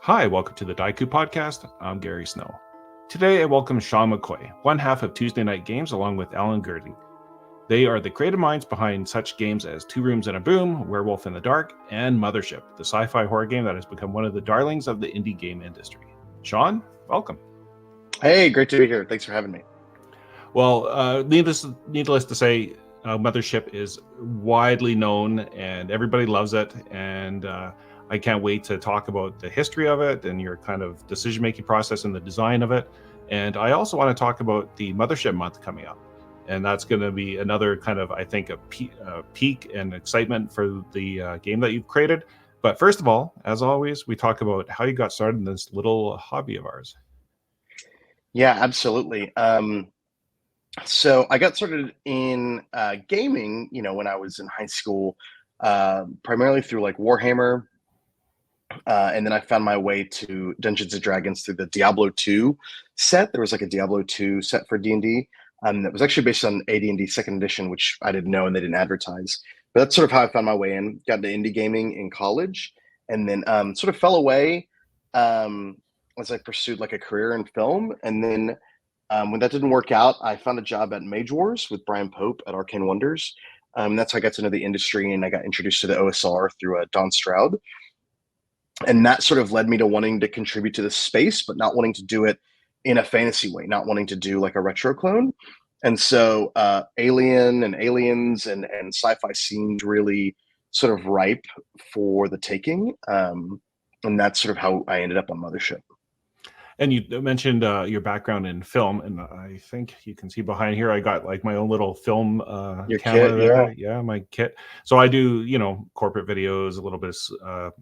Hi, welcome to the Daiku Podcast. I'm Gary Snow. Today I welcome Sean McCoy, one half of Tuesday Night Games, along with Alan Gerding. They are the creative minds behind such games as Two Rooms and a Boom, Werewolf in the Dark, and Mothership, the sci-fi horror game that has become one of the darlings of the indie game industry. Sean, welcome. Hey, great to be here. Thanks for having me. Well, needless to say, Mothership is widely known and everybody loves it. And I can't wait to talk about the history of it and your kind of decision-making process and the design of it. And I also want to talk about the Mothership Month coming up. And that's going to be another kind of, I think, a peak and excitement for the game that you've created. But first of all, as always, we talk about how you got started in this little hobby of ours. Yeah, absolutely. So I got started in gaming, when I was in high school, primarily through like Warhammer. And then I found my way to Dungeons & Dragons through the Diablo 2 set. There was like a Diablo 2 set for D&D that was actually based on AD&D 2nd edition, which I didn't know and they didn't advertise. But that's sort of how I found my way in. Got into indie gaming in college and then sort of fell away as I pursued like a career in film. And then when that didn't work out, I found a job at Mage Wars with Brian Pope at Arcane Wonders. That's how I got to know the industry and I got introduced to the OSR through Don Stroud. And that sort of led me to wanting to contribute to this space, but not wanting to do it in a fantasy way, not wanting to do like a retro clone. And so Alien and Aliens and sci-fi seemed really sort of ripe for the taking. And that's sort of how I ended up on Mothership. And you mentioned your background in film, and I think you can see behind here, I got like my own little film Your camera kit, there. Yeah, my kit. So I do, corporate videos, a little bit of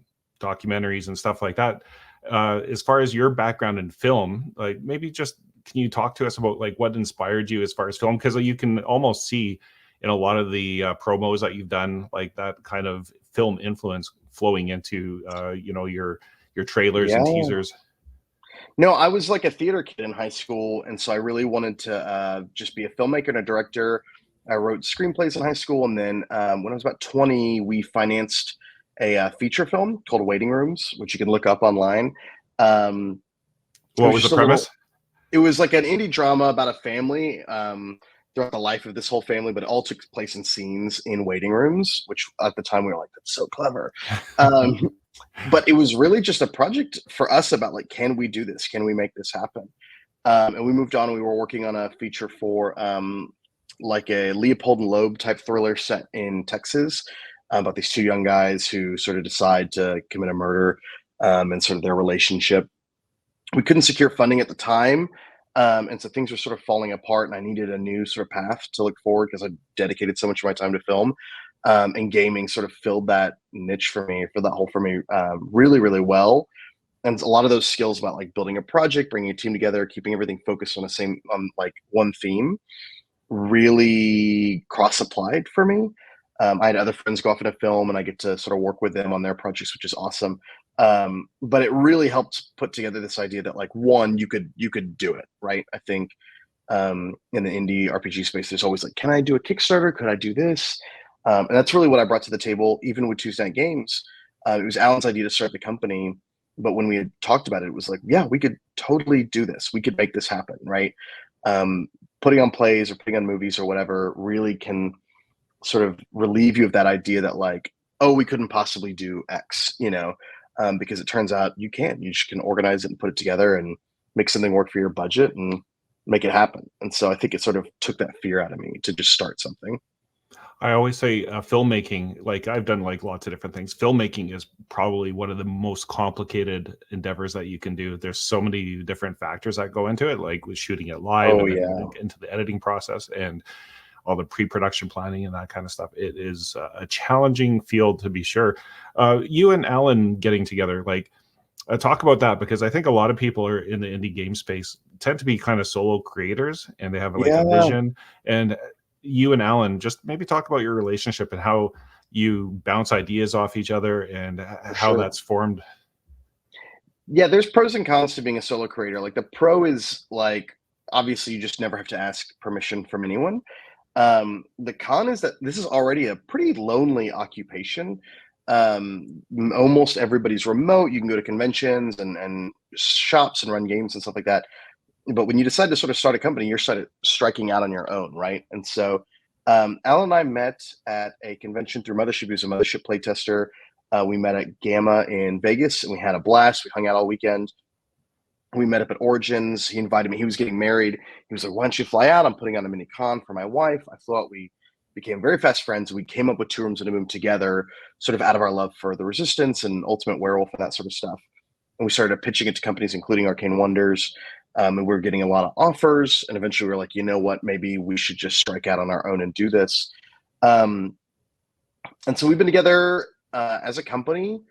documentaries and stuff like that. As far as your background in film, like maybe just can you talk to us about like what inspired you as far as film? Because you can almost see in a lot of the promos that you've done, like that kind of film influence flowing into your trailers and teasers. No, I was like a theater kid in high school, and so I really wanted to just be a filmmaker and a director. I wrote screenplays in high school, and then when I was about 20, we financed a feature film called Waiting Rooms, which you can look up online. What was the premise? It was like an indie drama about a family throughout the life of this whole family, but it all took place in scenes in waiting rooms, which at the time we were like, that's so clever. But it was really just a project for us about like, can we do this? Can we make this happen? And we moved on and we were working on a feature for like a Leopold and Loeb type thriller set in Texas about these two young guys who sort of decide to commit a murder and sort of their relationship. We couldn't secure funding at the time. And so things were sort of falling apart and I needed a new sort of path to look forward because I dedicated so much of my time to film. And gaming sort of filled that niche for me, filled that hole for me really, really well. And a lot of those skills about like building a project, bringing a team together, keeping everything focused on like one theme really cross-applied for me. I had other friends go off into film and I get to sort of work with them on their projects, which is awesome. But it really helped put together this idea that like, one, you could do it, right? I think in the indie RPG space, there's always like, can I do a Kickstarter? Could I do this? And that's really what I brought to the table, even with Tuesday Night Games. It was Alan's idea to start the company. But when we had talked about it, it was like, yeah, we could totally do this. We could make this happen, right? Putting on plays or putting on movies or whatever really can sort of relieve you of that idea that like, oh, we couldn't possibly do X, because it turns out you can. You just can organize it and put it together and make something work for your budget and make it happen. And so I think it sort of took that fear out of me to just start something. I always say filmmaking, like I've done like lots of different things. Filmmaking is probably one of the most complicated endeavors that you can do. There's so many different factors that go into it, like with shooting it live and then into the editing process and all the pre-production planning and that kind of stuff. It is a challenging field to be sure. You and Alan getting together, like talk about that, because I think a lot of people are in the indie game space tend to be kind of solo creators and they have like a vision. And you and Alan, just maybe talk about your relationship and how you bounce ideas off each other and how that's formed. Yeah, there's pros and cons to being a solo creator. Like the pro is like, obviously you just never have to ask permission from anyone. The con is that this is already a pretty lonely occupation. Almost everybody's remote. You can go to conventions and shops and run games and stuff like that. But when you decide to sort of start a company, you're sort of striking out on your own, right? And so Alan and I met at a convention through Mothership. He was a Mothership playtester. We met at Gamma in Vegas, and we had a blast. We hung out all weekend. We met up at Origins. He invited me. He was getting married. He was like, "Why don't you fly out? I'm putting on a mini con for my wife." I flew out. We became very fast friends. We came up with Two Rooms in a Moon together, sort of out of our love for the Resistance and Ultimate Werewolf and that sort of stuff. And we started pitching it to companies, including Arcane Wonders. And we were getting a lot of offers. And eventually we were like, you know what, maybe we should just strike out on our own and do this. And so we've been together as a company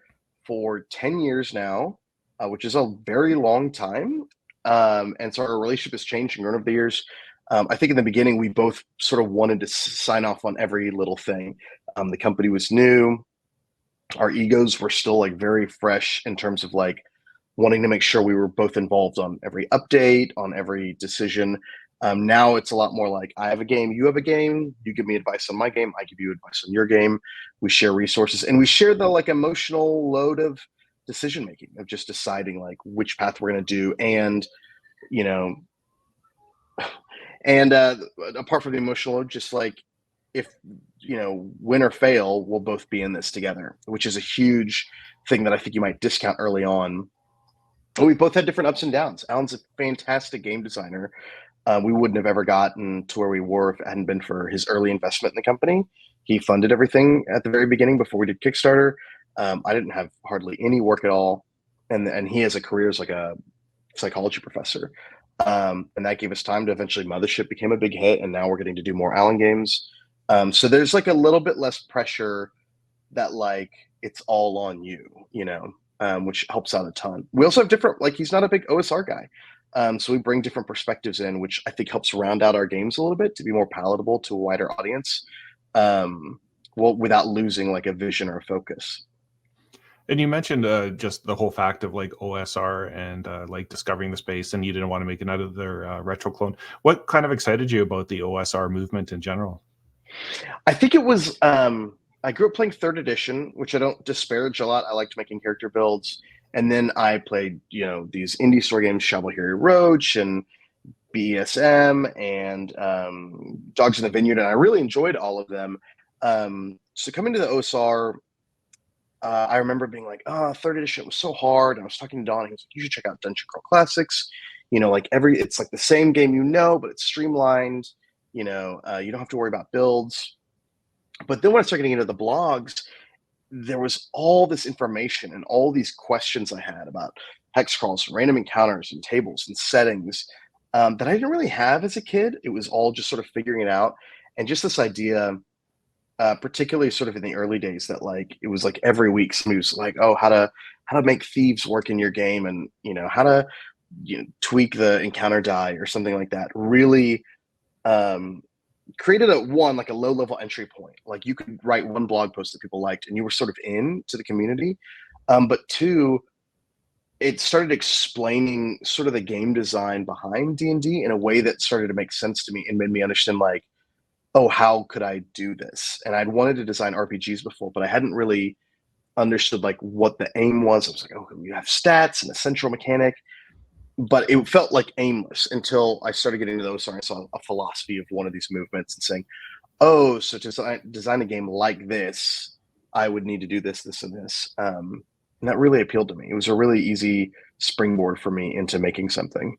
for 10 years now, which is a very long time. And so our relationship has changed and grown over the years. I think in the beginning, we both sort of wanted to sign off on every little thing. The company was new. Our egos were still like very fresh in terms of like wanting to make sure we were both involved on every update, on every decision. Now it's a lot more like, I have a game, you have a game, you give me advice on my game, I give you advice on your game. We share resources, and we share the like emotional load of decision making, of just deciding like which path we're going to do. And you know, and apart from the emotional load, just like, if you know, win or fail, we'll both be in this together, which is a huge thing that I think you might discount early on. And we both had different ups and downs. Alan's a fantastic game designer. We wouldn't have ever gotten to where we were if it hadn't been for his early investment in the company. He funded everything at the very beginning before we did Kickstarter. I didn't have hardly any work at all. And he has a career as like a psychology professor. And that gave us time to eventually Mothership became a big hit. And now we're getting to do more Alan games. So there's like a little bit less pressure that like it's all on you, you know, which helps out a ton. We also have different, like he's not a big OSR guy. So we bring different perspectives in, which I think helps round out our games a little bit to be more palatable to a wider audience, well, without losing like a vision or a focus. And you mentioned just the whole fact of like OSR and like discovering the space, and you didn't want to make another retro clone. What kind of excited you about the OSR movement in general? I think it was, I grew up playing 3rd edition, which I don't disparage a lot. I liked making character builds. And then I played, you know, these indie store games, Shovel Hero Roach and BSM and Dogs in the Vineyard, and I really enjoyed all of them. So coming to the OSR, I remember being like, oh, 3rd edition was so hard. And I was talking to Don, he was like, you should check out Dungeon Crawl Classics. You know, like it's like the same game, you know, but it's streamlined. You know, you don't have to worry about builds. But then when I started getting into the blogs, there was all this information and all these questions I had about hex crawls, random encounters and tables and settings that I didn't really have as a kid. It was all just sort of figuring it out. And just this idea, particularly sort of in the early days, that like it was like every week somebody was like, oh, how to make thieves work in your game, and you know, how to tweak the encounter die or something like that. Really created a low level entry point. Like you could write one blog post that people liked and you were sort of into the community. But 2, it started explaining sort of the game design behind D&D in a way that started to make sense to me and made me understand like, oh, how could I do this? And I'd wanted to design RPGs before, but I hadn't really understood like what the aim was. I was like, oh, you have stats and a central mechanic. But it felt like aimless until I started getting to those. I saw a philosophy of one of these movements and saying, oh, so to design a game like this, I would need to do this, this, and this. And that really appealed to me. It was a really easy springboard for me into making something.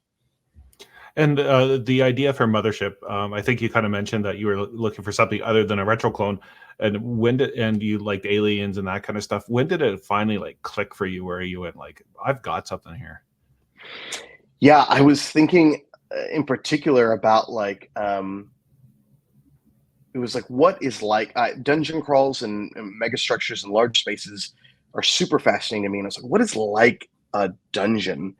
And the idea for Mothership, I think you kind of mentioned that you were looking for something other than a retro clone. And you liked aliens and that kind of stuff. When did it finally like click for you where you went like, I've got something here? Yeah, I was thinking in particular about like, it was like, what is like dungeon crawls and mega structures and large spaces are super fascinating to me. And I was like, what is like a dungeon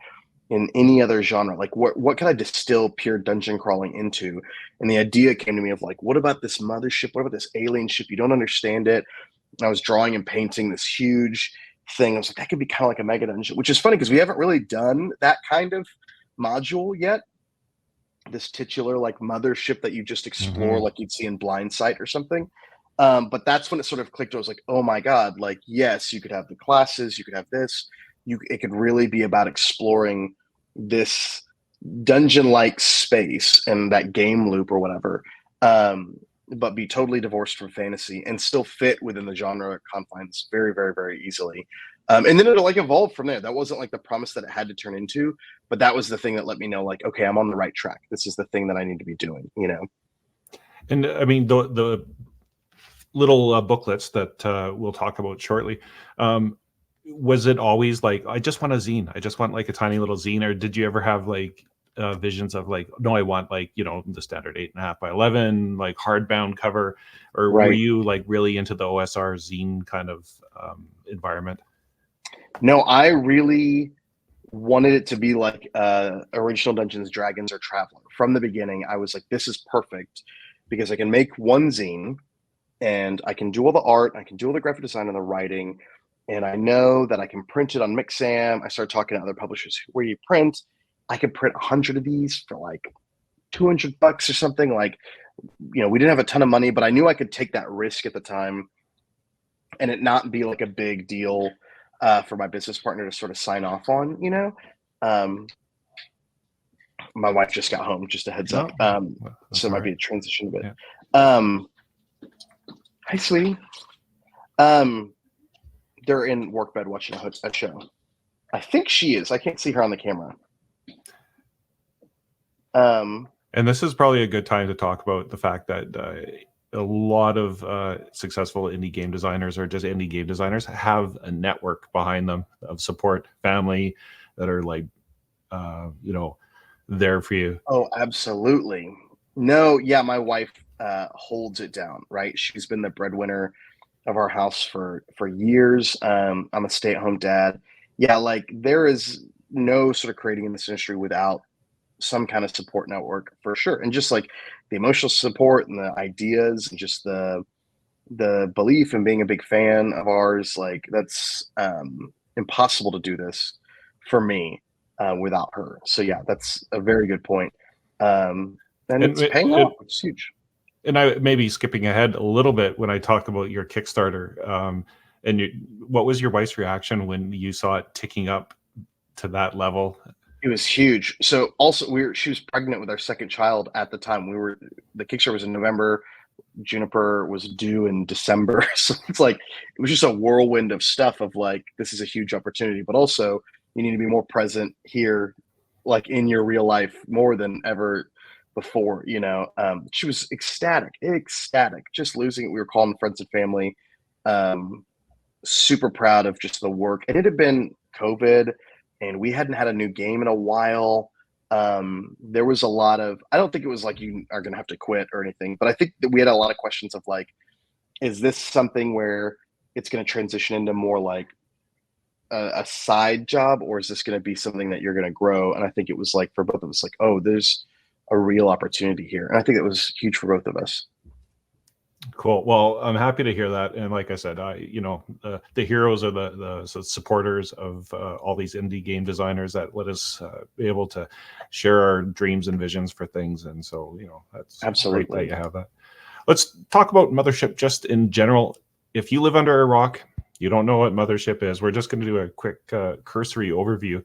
in any other genre? Like what can I distill pure dungeon crawling into? And the idea came to me of like, what about this mothership? What about this alien ship? You don't understand it. And I was drawing and painting this huge thing. I was like, that could be kind of like a mega dungeon, which is funny because we haven't really done that kind of module yet. This titular like mothership that you just explore like you'd see in Blind Sight or something. But that's when it sort of clicked. I was like, oh my God, like, yes, you could have the classes, you could have this, it could really be about exploring this dungeon-like space and that game loop or whatever, but be totally divorced from fantasy and still fit within the genre confines very, very, very easily. And then it'll like evolve from there. That wasn't like the promise that it had to turn into, but that was the thing that let me know, like, okay, I'm on the right track. This is the thing that I need to be doing, you know? And I mean, the little booklets that we'll talk about shortly, was it always like, I just want a zine, I just want like a tiny little zine, or did you ever have like visions of like, no, I want like, you know, the standard 8.5 by 11 like hardbound cover, or were Right. you like really into the OSR zine kind of environment? No, I really wanted it to be like original Dungeons, Dragons, or Traveler. From the beginning, I was like, this is perfect because I can make one zine and I can do all the art, I can do all the graphic design and the writing, and I know that I can print it on Mixam. I started talking to other publishers where you print. I could print 100 of these for like $200 or something. Like, you know, we didn't have a ton of money, but I knew I could take that risk at the time and it not be like a big deal for my business partner to sort of sign off on, you know. My wife just got home, just a heads up. So it might be a transition a bit. Yeah. Hi, sweetie. They're in work bed watching a show. I think she is. I can't see her on the camera. And this is probably a good time to talk about the fact that a lot of successful indie game designers, or just indie game designers, have a network behind them of support, family that are like, you know, there for you. Oh, absolutely. No, yeah, my wife holds it down, right? She's been the breadwinner of our house for years. I'm a stay-at-home dad. Yeah, like there is no sort of creating in this industry without some kind of support network for sure. And just like the emotional support and the ideas and just the belief and being a big fan of ours, like that's impossible to do this for me without her. So yeah, that's a very good point. And it's paying off. It's huge. And I may be skipping ahead a little bit when I talked about your Kickstarter. What was your wife's reaction when you saw it ticking up to that level? It was huge. So also she was pregnant with our second child at the time. The Kickstarter was in November. Juniper was due in December. So it's like, it was just a whirlwind of stuff of like, this is a huge opportunity, but also you need to be more present here, like in your real life more than ever before, you know. She was ecstatic, just losing it. We were calling friends and family, super proud of just the work. And it had been COVID and we hadn't had a new game in a while. There was a lot of, I don't think it was like you are going to have to quit or anything, but I think that we had a lot of questions of like, is this something where it's going to transition into more like a side job, or is this going to be something that you're going to grow? And I think it was like for both of us, like, oh, there's a real opportunity here. And I think it was huge for both of us. Cool. Well, I'm happy to hear that. And like I said, you know, the heroes are the supporters of all these indie game designers that let us be able to share our dreams and visions for things. And so, you know, that's absolutely great that you have that. Let's talk about Mothership just in general. If you live under a rock, you don't know what Mothership is, we're just going to do a quick cursory overview,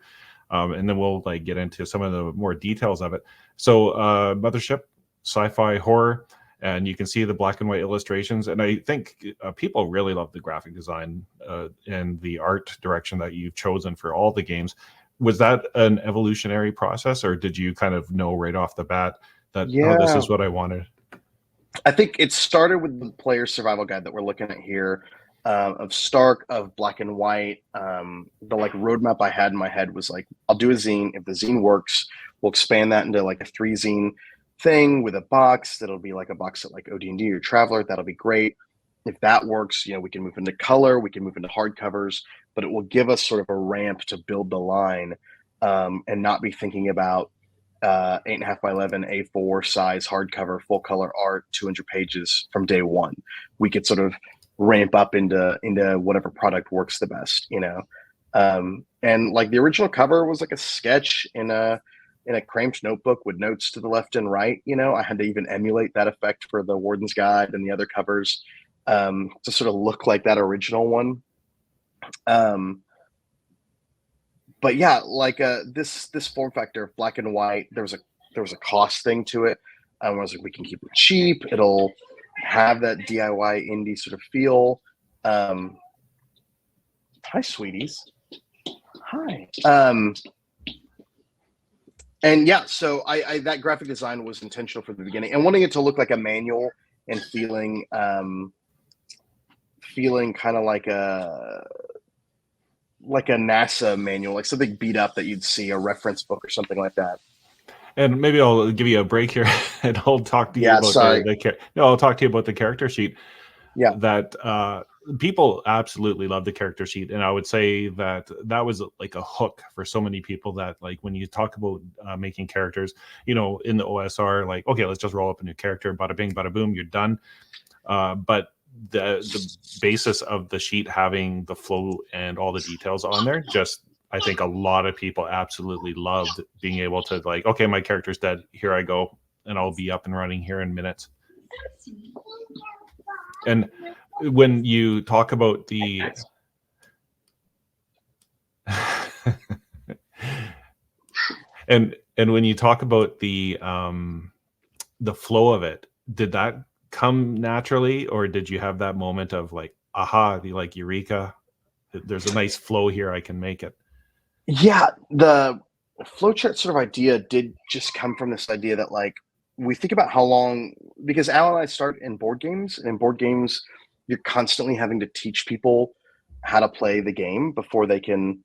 and then we'll like get into some of the more details of it. So Mothership, sci-fi horror. And you can see the black and white illustrations. And I think people really love the graphic design and the art direction that you've chosen for all the games. Was that an evolutionary process, or did you kind of know right off the bat that, oh, this is what I wanted? I think it started with the player survival guide that we're looking at here, of Stark, of black and white. The like roadmap I had in my head was like, I'll do a zine. If the zine works, we'll expand that into like a 3-zine thing with a box that'll be like a box at like OD&D or Traveler. That'll be great. If that works, you know, we can move into color, we can move into hardcovers, but it will give us sort of a ramp to build the line, and not be thinking about 8.5 by 11 A4 size hardcover, full color art, 200 pages from day one. We could sort of ramp up into whatever product works the best, you know. And like the original cover was like a sketch in a cramped notebook with notes to the left and right. You know, I had to even emulate that effect for the Warden's Guide and the other covers. to sort of look like that original one. But yeah, like this form factor, black and white, there was a cost thing to it. I was like, we can keep it cheap. It'll have that DIY indie sort of feel. Hi, sweeties. Hi. And yeah, so I that graphic design was intentional from the beginning, and wanting it to look like a manual and feeling kind of like a NASA manual, like something beat up that you'd see, a reference book or something like that. And maybe I'll give you a break here, and I'll talk to you about I'll talk to you about the character sheet. Yeah, that people absolutely love the character sheet, and I would say that was like a hook for so many people. That like when you talk about making characters, in the OSR, like, okay, let's just roll up a new character, bada bing, bada boom, you're done. But the basis of the sheet having the flow and all the details on there, just I think a lot of people absolutely loved being able to like, okay, my character's dead, here I go, and I'll be up and running here in minutes. And when you talk about the and when you talk about the flow of it, did that come naturally, or did you have that moment of like, aha, like eureka, there's a nice flow here, I can make it? Yeah, the flowchart sort of idea did just come from this idea that like we think about how long, because Alan and I start in board games, and in board games you're constantly having to teach people how to play the game before they can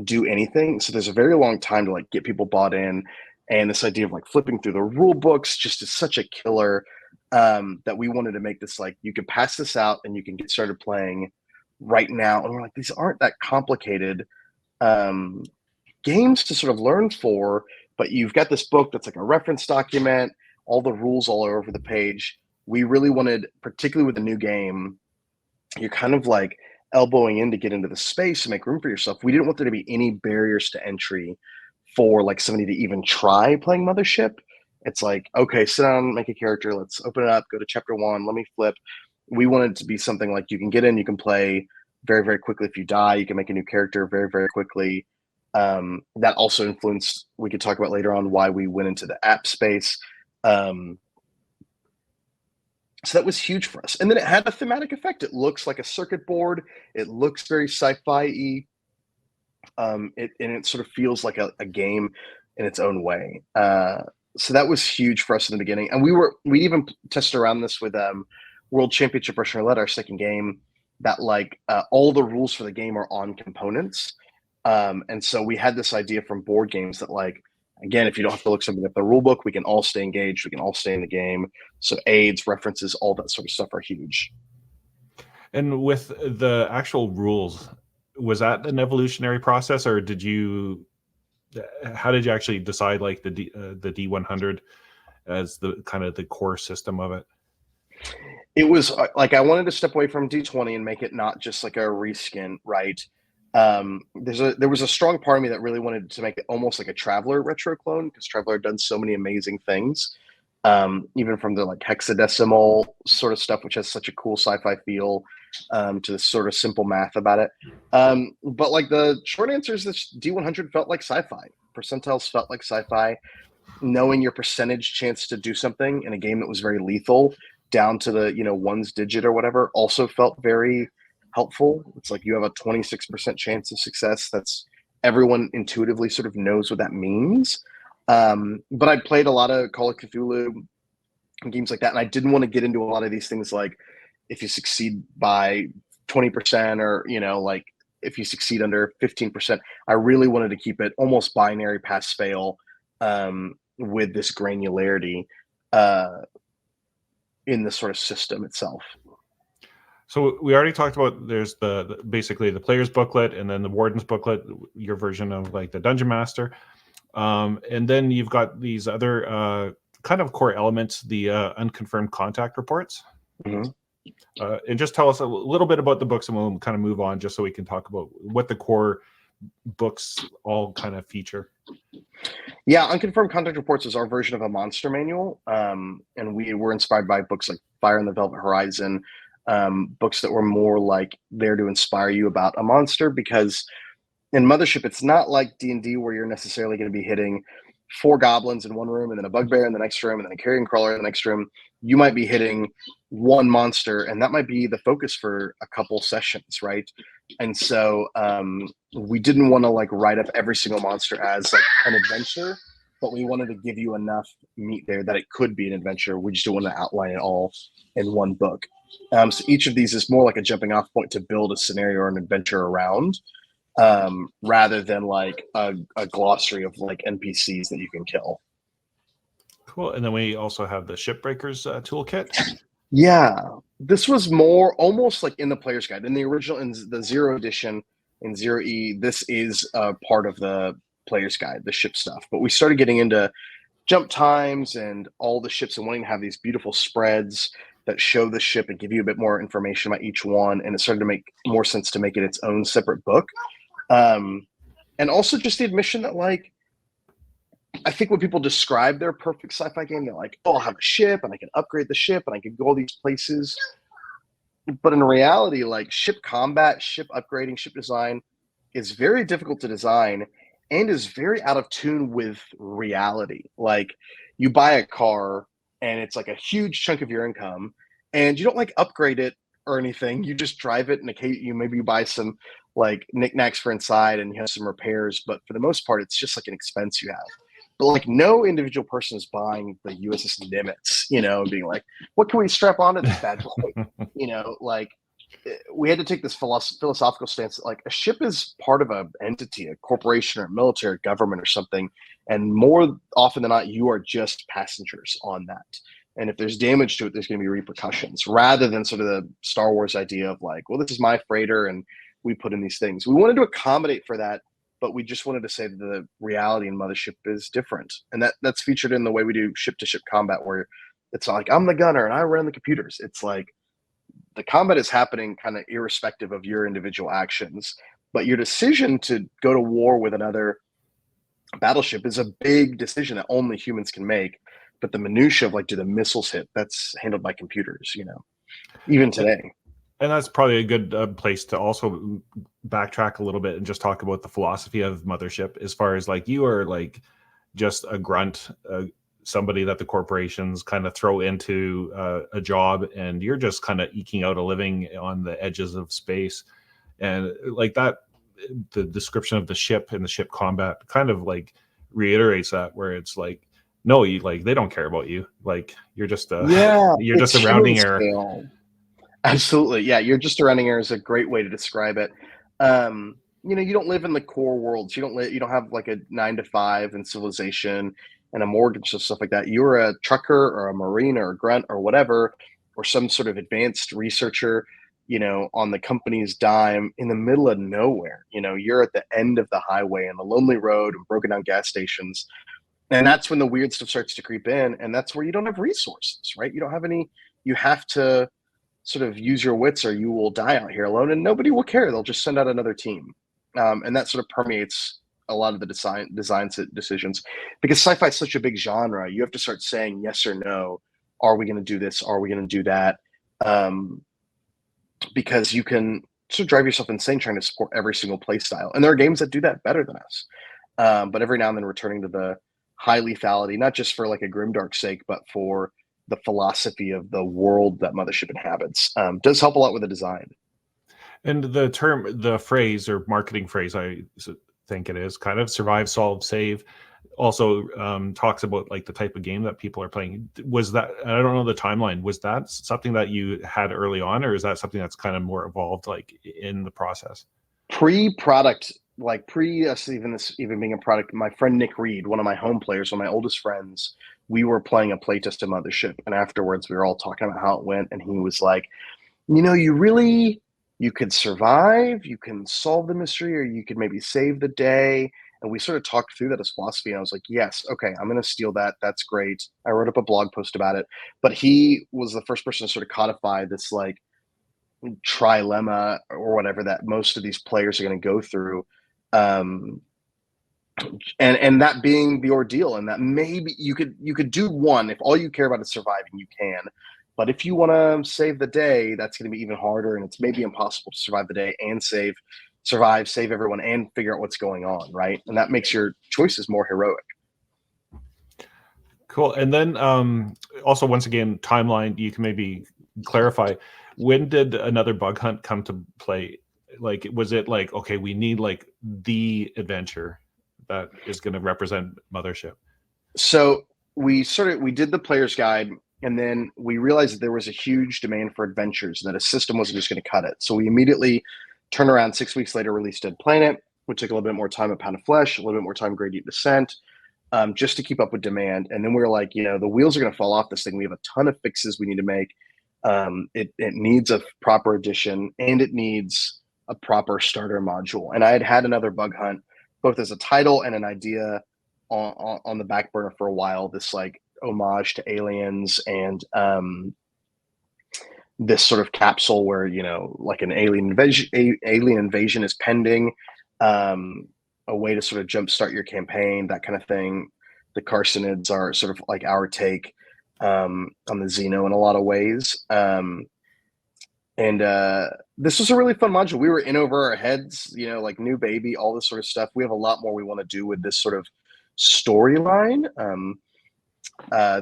do anything. So there's a very long time to like get people bought in, and this idea of like flipping through the rule books just is such a killer, that we wanted to make this like you can pass this out and you can get started playing right now. And we're like, these aren't that complicated games to sort of learn for, but you've got this book that's like a reference document, all the rules all over the page. We really wanted, particularly with a new game, you're kind of like elbowing in to get into the space and make room for yourself. We didn't want there to be any barriers to entry for like somebody to even try playing Mothership. It's like, okay, sit down, make a character, let's open it up, go to chapter 1, let me flip. We wanted it to be something like you can get in, you can play very, very quickly. If you die, you can make a new character very, very quickly. That also influenced, we could talk about later on, why we went into the app space. So that was huge for us. And then it had a thematic effect. It looks like a circuit board. It looks very sci-fi-y. And it sort of feels like a game in its own way. So that was huge for us in the beginning. And we even tested around this with World Championship Russian Roulette, our second game, that like all the rules for the game are on components. And so we had this idea from board games that like, again, if you don't have to look something up the rule book, we can all stay engaged. We can all stay in the game. So aids, references, all that sort of stuff are huge. And with the actual rules, was that an evolutionary process, or how did you actually decide like the D100 as the kind of the core system of it? It was like I wanted to step away from D20 and make it not just like a reskin, right? There was a strong part of me that really wanted to make it almost like a Traveler retro clone, because Traveler had done so many amazing things, even from the like hexadecimal sort of stuff, which has such a cool sci-fi feel, to the sort of simple math about it. But like the short answer is this D100 felt like sci-fi. Percentiles felt like sci-fi. Knowing your percentage chance to do something in a game that was very lethal down to the ones digit or whatever also felt very helpful. It's like you have a 26% chance of success. That's everyone intuitively sort of knows what that means. But I played a lot of Call of Cthulhu and games like that, and I didn't want to get into a lot of these things like if you succeed by 20% or like if you succeed under 15%. I really wanted to keep it almost binary pass fail, with this granularity in the sort of system itself. So we already talked about there's basically the player's booklet and then the warden's booklet, your version of like the dungeon master, and then you've got these other kind of core elements, the unconfirmed contact reports. Mm-hmm. And just tell us a little bit about the books, and we'll kind of move on just so we can talk about what the core books all kind of feature. Yeah, Unconfirmed Contact Reports is our version of a monster manual, and we were inspired by books like Fire in the Velvet Horizon, books that were more like there to inspire you about a monster, because in Mothership, it's not like D&D where you're necessarily going to be hitting 4 goblins in one room and then a bugbear in the next room and then a carrion crawler in the next room. You might be hitting one monster, and that might be the focus for a couple sessions, right? And so we didn't want to like write up every single monster as like an adventure, but we wanted to give you enough meat there that it could be an adventure. We just don't want to outline it all in one book. So each of these is more like a jumping off point to build a scenario or an adventure around, rather than like a glossary of like NPCs that you can kill. Cool. And then we also have the Shipbreakers toolkit. Yeah, this was more almost like in the player's guide. In the original, in the Zero edition, in Zero E, this is part of the player's guide, the ship stuff. But we started getting into jump times and all the ships and wanting to have these beautiful spreads that show the ship and give you a bit more information about each one. And it started to make more sense to make it its own separate book. And also just the admission that, like, I think when people describe their perfect sci-fi game, they're like, oh, I'll have a ship and I can upgrade the ship and I can go all these places. But in reality, like, ship combat, ship upgrading, ship design is very difficult to design and is very out of tune with reality. Like, you buy a car and it's like a huge chunk of your income and you don't like upgrade it or anything. You just drive it, and you maybe buy some like knickknacks for inside and you have some repairs, but for the most part, it's just like an expense you have. But like, no individual person is buying the USS Nimitz, and being like, what can we strap onto this bad boy? Like, we had to take this philosophical stance that, like, a ship is part of an entity, a corporation or a military government or something, and more often than not, you are just passengers on that. And if there's damage to it, there's going to be repercussions, rather than sort of the Star Wars idea of like, well, this is my freighter and we put in these things. We wanted to accommodate for that, but we just wanted to say that the reality in Mothership is different. And that's featured in the way we do ship-to-ship combat, where it's not like, I'm the gunner and I run the computers. It's like the combat is happening kind of irrespective of your individual actions, but your decision to go to war with another battleship is a big decision that only humans can make. But the minutia of like, do the missiles hit? That's handled by computers, even today. And that's probably a good place to also backtrack a little bit and just talk about the philosophy of Mothership, as far as like, you are like just a grunt, somebody that the corporations kind of throw into a job, and you're just kind of eking out a living on the edges of space. And like that, the description of the ship and the ship combat kind of like reiterates that, where it's like, no, they don't care about you. Like, you're just you're just a rounding error. Scale. Absolutely. Yeah, you're just a rounding error is a great way to describe it. You don't live in the core worlds. You don't have like a 9-to-5 in civilization and a mortgage and stuff like that. You're a trucker or a marine or a grunt or whatever, or some sort of advanced researcher, on the company's dime in the middle of nowhere. You're at the end of the highway on a lonely road and broken down gas stations. And that's when the weird stuff starts to creep in. And that's where you don't have resources, right? You don't have any, you have to sort of use your wits or you will die out here alone, and nobody will care. They'll just send out another team. And that sort of permeates a lot of the design decisions, because sci-fi is such a big genre. You have to start saying yes or no. Are we going to do this? Are we going to do that? Because you can sort of drive yourself insane trying to support every single play style. And there are games that do that better than us. But every now and then returning to the high lethality, not just for like a grimdark sake, but for the philosophy of the world that Mothership inhabits, does help a lot with the design. And the phrase or marketing phrase, I think it is, kind of survive, solve, save, also talks about like the type of game that people are playing. Was that, I don't know the timeline, was that something that you had early on, or is that something that's kind of more evolved like in the process? Pre-product, like pre us even being a product, my friend Nick Reed, one of my home players, one of my oldest friends, we were playing a playtest of Mothership, and afterwards we were all talking about how it went, and he was like, you could survive, you can solve the mystery, or you could maybe save the day. And we sort of talked through that as philosophy, and I was like, yes, okay, I'm going to steal that. That's great. I wrote up a blog post about it. But he was the first person to sort of codify this like trilemma or whatever that most of these players are going to go through. And that being the ordeal, and that maybe you could do one. If all you care about is surviving, you can. But if you want to save the day, that's going to be even harder, and it's maybe impossible to survive the day and survive, save everyone, and figure out what's going on, right? And that makes your choices more heroic. Cool. And then also, once again, timeline, you can maybe clarify, when did another bug hunt come to play? Like, was it like, okay, we need like the adventure that is going to represent Mothership? So we did the player's guide, and then we realized that there was a huge demand for adventures, and that a system wasn't just going to cut it. So we immediately turned around 6 weeks later, released Dead Planet, which took a little bit more time at Pound of Flesh, a little bit more time Gradient Descent, just to keep up with demand. And then we were like, you know, the wheels are going to fall off this thing. We have a ton of fixes we need to make. It needs a proper edition, and it needs a proper starter module. And I had another bug hunt, both as a title and an idea on the back burner for a while. This like homage to Aliens, and this sort of capsule where, you know, like an alien invasion is pending. A way to sort of jumpstart your campaign, that kind of thing. The Carcinids are sort of like our take on the Xeno in a lot of ways. This was a really fun module. We were in over our heads, you know, like new baby, all this sort of stuff. We have a lot more we want to do with this sort of storyline.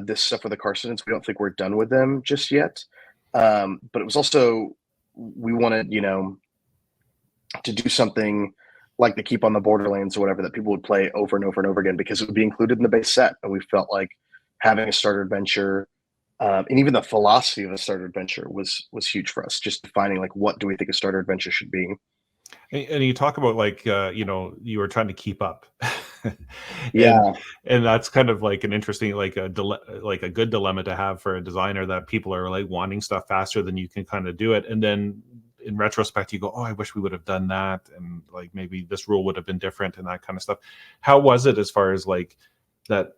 This stuff with the Carcinids, we don't think we're done with them just yet. But it was also, we wanted, you know, to do something like the Keep on the Borderlands or whatever that people would play over and over and over again, because it would be included in the base set. And we felt like having a starter adventure, and even the philosophy of a starter adventure was huge for us. Just defining like, what do we think a starter adventure should be? And you talk about like, you know, you were trying to keep up. Yeah. And that's kind of like an interesting, like a good dilemma to have for a designer, that people are like wanting stuff faster than you can kind of do it. And then in retrospect, you go, oh, I wish we would have done that, and like maybe this rule would have been different, and that kind of stuff. How was it as far as like that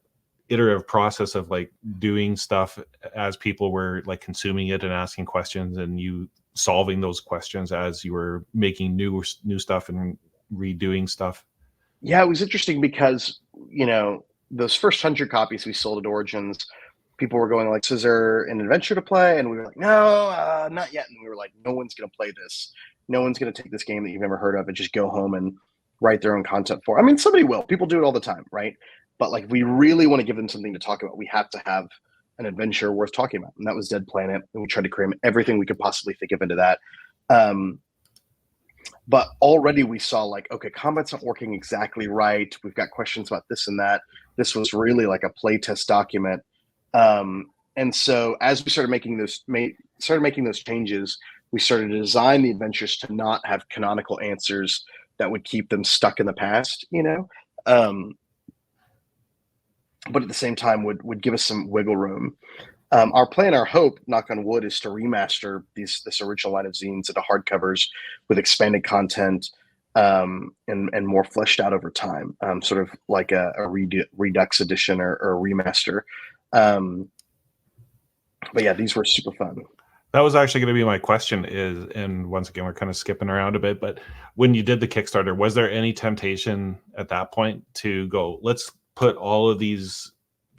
iterative process of like doing stuff as people were like consuming it and asking questions, and you solving those questions as you were making new stuff and redoing stuff? Yeah, it was interesting because, you know, those first 100 copies we sold at Origins, people were going like, so is there an adventure to play? And we were like, no, not yet. And we were like, no one's going to play this. No one's going to take this game that you've never heard of and just go home and write their own content for. I mean, somebody will. People do it all the time, right? But like, we really want to give them something to talk about. We have to have an adventure worth talking about. And that was Dead Planet. And we tried to cram everything we could possibly think of into that. But already we saw like, okay, combat's not working exactly right. We've got questions about this and that. This was really like a playtest document. And so as we started making those changes, we started to design the adventures to not have canonical answers that would keep them stuck in the past, you know, but at the same time would give us some wiggle room. Our plan, our hope, knock on wood, is to remaster this original line of zines into hardcovers with expanded content, and more fleshed out over time, sort of like a redux edition or a remaster. But yeah, these were super fun. That was actually going to be my question, is, and once again, we're kind of skipping around a bit, but when you did the Kickstarter, was there any temptation at that point to go, let's put all of these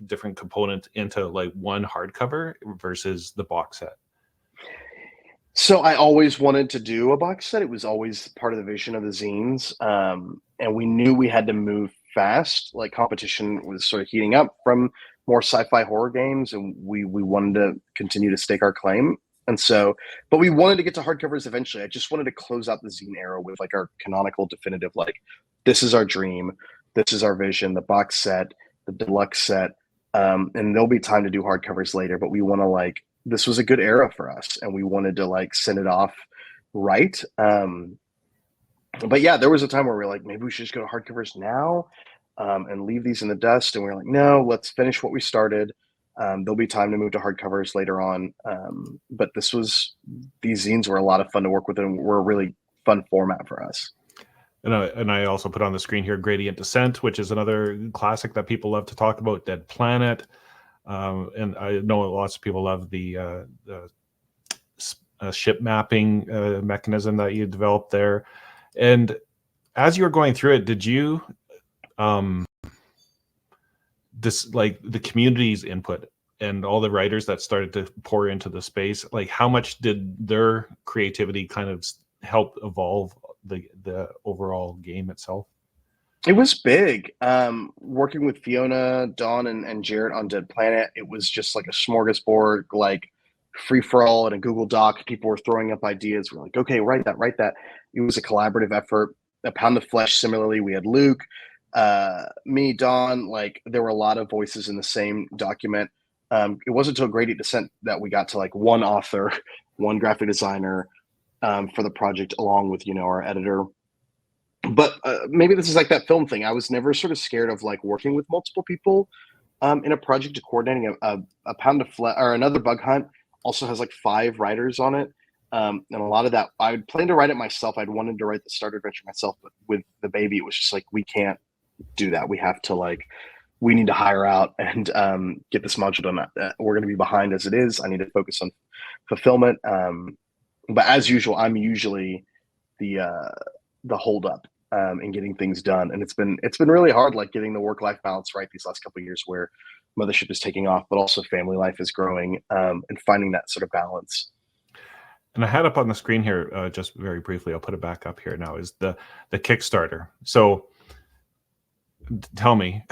different components into like one hardcover versus the box set? So I always wanted to do a box set. It was always part of the vision of the zines. And we knew we had to move fast. Like, competition was sort of heating up from more sci-fi horror games, and we wanted to continue to stake our claim. And so, but we wanted to get to hardcovers eventually. I just wanted to close out the zine era with like our canonical, definitive, like, this is our dream, this is our vision, the box set, the deluxe set. And there'll be time to do hardcovers later, but we want to like, this was a good era for us, and we wanted to like send it off right. But yeah, there was a time where we were like, maybe we should just go to hardcovers now, and leave these in the dust. And we were like, no, let's finish what we started. There'll be time to move to hardcovers later on. But these zines were a lot of fun to work with, and were a really fun format for us. And I also put on the screen here Gradient Descent, which is another classic that people love to talk about. Dead Planet, and I know lots of people love the ship mapping mechanism that you developed there. And as you were going through it, did you like the community's input and all the writers that started to pour into the space, like how much did their creativity kind of help evolve the overall game itself? It was big. Working with Fiona, Dawn, and Jarrett on Dead Planet, it was just like a smorgasbord, like free for all in a Google Doc. People were throwing up ideas. We're like, okay, write that, write that. It was a collaborative effort. A Pound of Flesh, similarly, we had Luke, me, Dawn. Like there were a lot of voices in the same document. It wasn't until Great Descent that we got to like one author, one graphic designer for the project, along with our editor. But maybe this is like that film thing. I was never sort of scared of like working with multiple people in a project to coordinating a Pound of Flesh or another Bug Hunt also has like 5 writers on it. And a lot of that, I would plan to write it myself. I'd wanted to write the starter adventure myself, but with the baby, it was just like, we can't do that. We have to we need to hire out and get this module done. We're going to be behind as it is. I need to focus on fulfillment. But as usual, I'm usually the holdup in getting things done. And it's been really hard, like getting the work-life balance right these last couple of years where Mothership is taking off, but also family life is growing, and finding that sort of balance. And I had up on the screen here, just very briefly, I'll put it back up here now, is the Kickstarter. So tell me.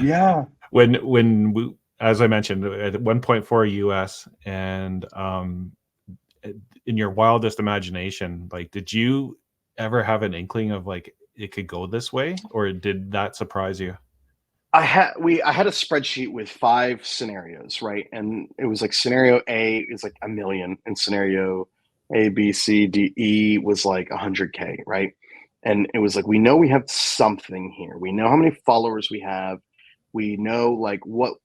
Yeah. When we, as I mentioned, at 1.4 US, and in your wildest imagination, like, did you ever have an inkling of like it could go this way, or did that surprise you? I had a spreadsheet with 5 scenarios, right? And it was like scenario A is like 1 million, and scenario A, B, C, D, E was like 100K, right? And it was like, we know we have something here. We know how many followers we have. We know like what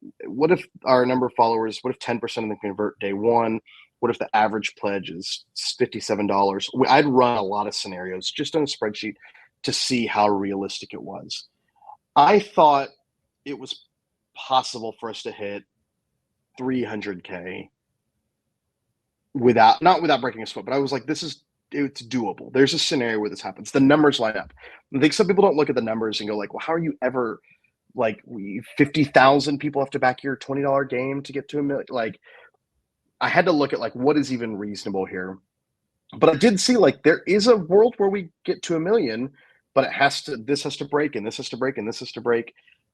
if our number of followers, what if 10% of them convert day one? What if the average pledge is $57? I'd run a lot of scenarios just on a spreadsheet to see how realistic it was. I thought it was possible for us to hit 300K not without breaking a sweat, but I was like, it's doable. There's a scenario where this happens. The numbers line up. I think some people don't look at the numbers and go like, well, how are you ever like 50,000 people have to back your $20 game to get to $1 million? Like, I had to look at like, what is even reasonable here? But I did see like there is a world where we get to $1 million, but this has to break, and this has to break, and this has to break.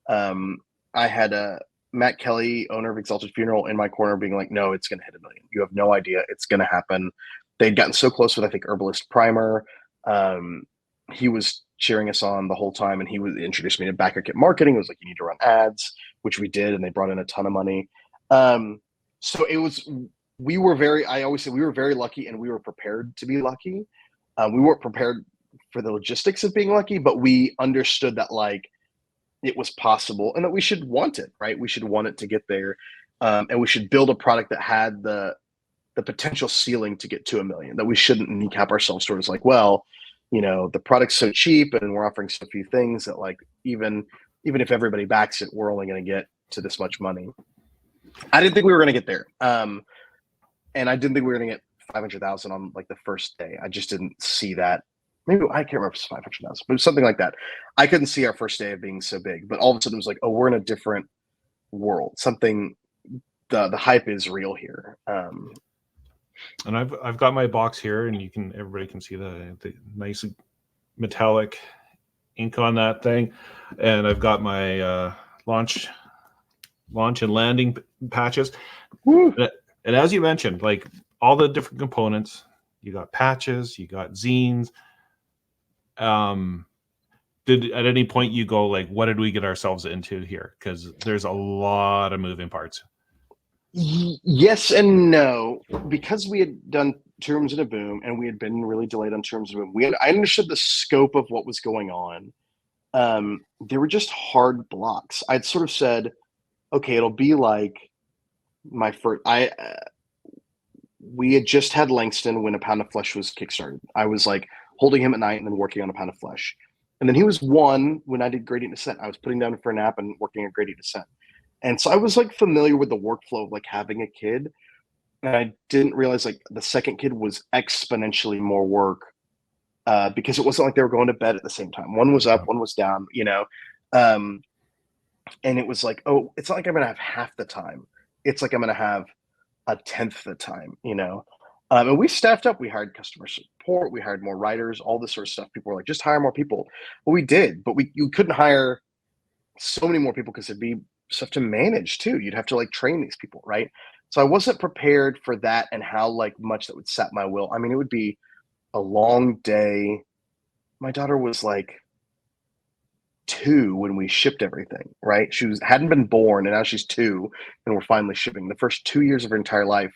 I had Matt Kelly, owner of Exalted Funeral, in my corner being like, no, it's going to hit $1 million. You have no idea. It's going to happen. They'd gotten so close with, I think, Herbalist Primer. He was cheering us on the whole time, and he introduced me to BackerKit marketing. It was like, you need to run ads, which we did, and they brought in a ton of money. So it was, I always say we were very lucky, and we were prepared to be lucky. We weren't prepared for the logistics of being lucky, but we understood that like it was possible and that we should want it, right? We should want it to get there. And we should build a product that had the potential ceiling to get to $1 million, that we shouldn't kneecap ourselves towards like, well, the product's so cheap and we're offering so few things that like, even if everybody backs it, we're only going to get to this much money. I didn't think we were going to get there. And I didn't think we were going to get 500,000 on like the first day. I just didn't see that. Maybe I can't remember if it's 500,000, but it was something like that. I couldn't see our first day of being so big, but all of a sudden it was like, oh, we're in a different world. Something, the hype is real here. And I've got my box here, and everybody can see the nice metallic ink on that thing, and I've got my launch and landing patches. Woo. And as you mentioned, like all the different components, you got patches, you got zines. Did at any point you go like, what did we get ourselves into here? Because there's a lot of moving parts. Yes and no, because we had done Tombs in a Boom and we had been really delayed on Tombs in a Boom. I understood the scope of what was going on. There were just hard blocks. I'd sort of said, okay, it'll be like my first. We had just had Langston when A Pound of Flesh was kickstarted. I was like holding him at night and then working on A Pound of Flesh. And then he was 1 when I did Gradient Descent. I was putting down for a nap and working on Gradient Descent. And so I was like familiar with the workflow of like having a kid. And I didn't realize like the second kid was exponentially more work because it wasn't like they were going to bed at the same time. One was up, one was down, And it was like, oh, it's not like I'm gonna have half the time. It's like I'm gonna have a tenth the time, you know. And we staffed up. We hired customer support. We hired more writers. All this sort of stuff. People were like, just hire more people. Well, we did, but you couldn't hire so many more people because it'd be stuff to manage too. You'd have to like train these people, right? So I wasn't prepared for that and how like much that would sap my will. I mean, it would be a long day. My daughter was like 2 when we shipped everything, right? She hadn't been born, and now she's 2, and we're finally shipping. The first 2 years of her entire life,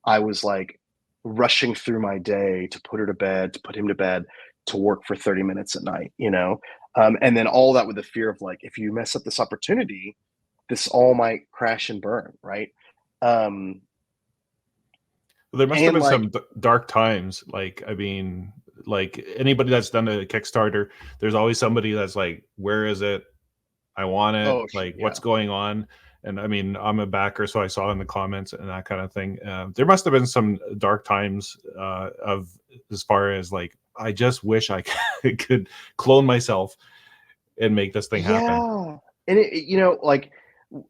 I was like rushing through my day to put her to bed, to put him to bed, to work for 30 minutes at night, you know? And then all that with the fear of like, if you mess up this opportunity, this all might crash and burn, right? There must have And been like, some dark times. Like, I mean, like anybody that's done a Kickstarter, there's always somebody that's like, where is it? I want it. oh, Like, yeah. what's going on? And I mean, I'm a backer, so I saw in the comments and that kind of thing. There must have been some dark times of as far as like, I just wish I could clone myself and make this thing happen. Yeah. And you know, like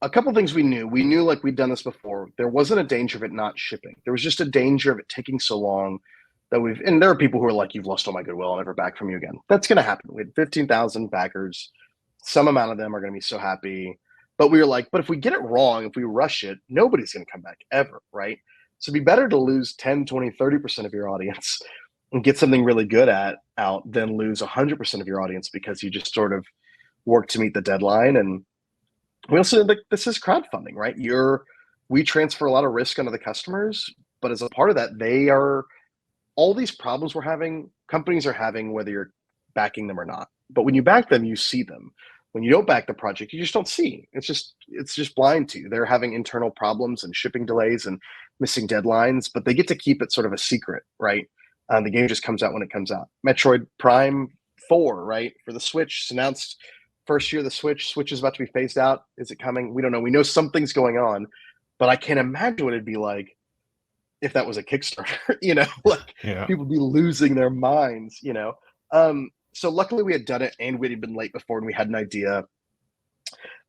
a couple things we knew. We knew like we'd done this before. There wasn't a danger of it not shipping. There was just a danger of it taking so long that and there are people who are like, you've lost all my goodwill, I'll never back from you again. That's gonna happen. We had 15,000 backers. Some amount of them are gonna be so happy. But we were like, but if we get it wrong, if we rush it, nobody's gonna come back ever, right? So it'd be better to lose 10, 20, 30% of your audience and get something really good out than lose 100% of your audience because you just sort of work to meet the deadline. And we also like, this is crowdfunding, right? We transfer a lot of risk onto the customers, but as a part of that, they are all these problems companies are having, whether you're backing them or not. But when you back them, you see them. When you don't back the project, you just don't see. It's just blind to you. They're having internal problems and shipping delays and missing deadlines, but they get to keep it sort of a secret, right? The game just comes out when it comes out. Metroid Prime 4, right, for the Switch, is announced first year of the Switch. Switch is about to be phased out. Is it coming? We don't know. We know something's going on, but I can't imagine what it'd be like if that was a Kickstarter, you know, like Yeah. people be losing their minds, you know. So luckily we had done it and we had been late before and we had an idea.